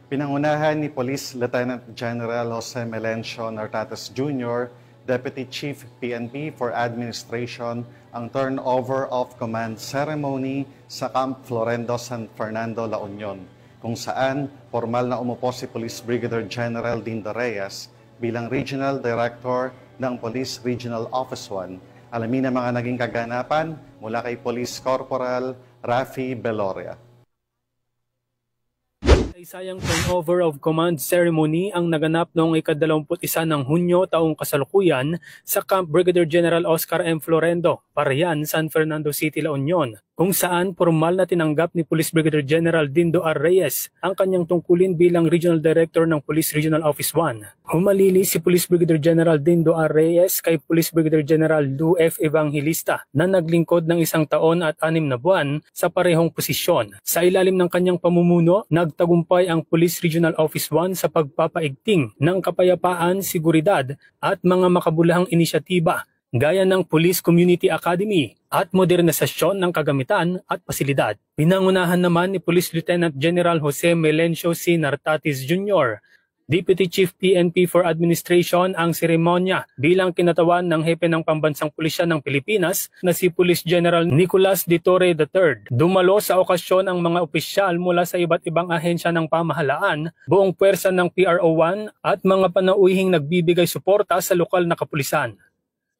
Pinangunahan ni Police Lieutenant General Jose Melencio Nartates Jr., Deputy Chief PNP for Administration, ang turnover of command ceremony sa Camp Florendo, San Fernando, La Union, kung saan formal na umupo si Police Brigadier General Dindo Reyes bilang Regional Director ng Police Regional Office 1. Alamin ang mga naging kaganapan mula kay Police Corporal Rafi Beloria. Isayang turnover of command ceremony ang naganap noong ika-21 ng Hunyo taong kasalukuyan sa Camp Brigadier General Oscar M. Florendo, Parian, San Fernando City, La Union, kung saan formal na tinanggap ni Police Brigadier General Dindo R. Reyes ang kanyang tungkulin bilang Regional Director ng Police Regional Office 1. Humalili si Police Brigadier General Dindo R. Reyes kay Police Brigadier General Lou F. Evangelista na naglingkod ng 1 taon at 6 na buwan sa parehong posisyon. Sa ilalim ng kanyang pamumuno, nagtagumpay ang Police Regional Office 1 sa pagpapaigting ng kapayapaan, seguridad at mga makabulahang inisyatiba gaya ng Police Community Academy at modernisasyon ng kagamitan at pasilidad. Pinangunahan naman ni Police Lieutenant General Jose Melencio C. Nartates Jr., Deputy Chief PNP for Administration, ang seremonya bilang kinatawan ng hepe ng Pambansang Pulisya ng Pilipinas na si Police General Nicolas de Torre III. Dumalo sa okasyon ang mga opisyal mula sa iba't ibang ahensya ng pamahalaan, buong pwersa ng PRO1 at mga panauhing nagbibigay suporta sa lokal na kapulisan.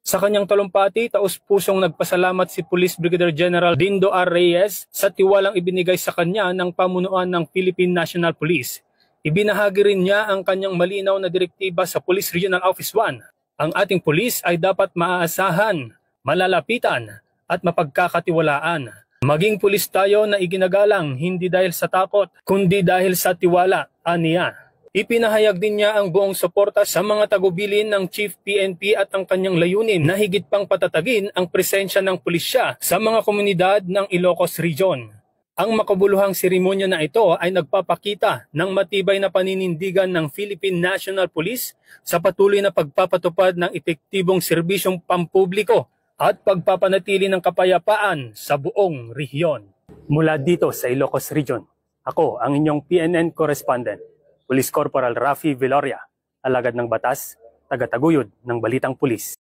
Sa kanyang talumpati, taus-pusong nagpasalamat si Police Brigadier General Dindo R. Reyes sa tiwalang ibinigay sa kanya ng pamunuan ng Philippine National Police. Ibinahagi rin niya ang kanyang malinaw na direktiba sa Police Regional Office 1. Ang ating pulis ay dapat maaasahan, malalapitan at mapagkakatiwalaan. Maging pulis tayo na iginagalang hindi dahil sa takot, kundi dahil sa tiwala, aniya. Ipinahayag din niya ang buong suporta sa mga tagubilin ng Chief PNP at ang kanyang layunin na higit pang patatagin ang presensya ng pulisya sa mga komunidad ng Ilocos Region. Ang makabuluhang seremonya na ito ay nagpapakita ng matibay na paninindigan ng Philippine National Police sa patuloy na pagpapatupad ng epektibong serbisyong pampubliko at pagpapanatili ng kapayapaan sa buong rehiyon. Mula dito sa Ilocos Region, ako ang inyong PNN correspondent, Police Corporal Rafi Beloria, alagad ng batas, tagataguyod ng Balitang Pulis.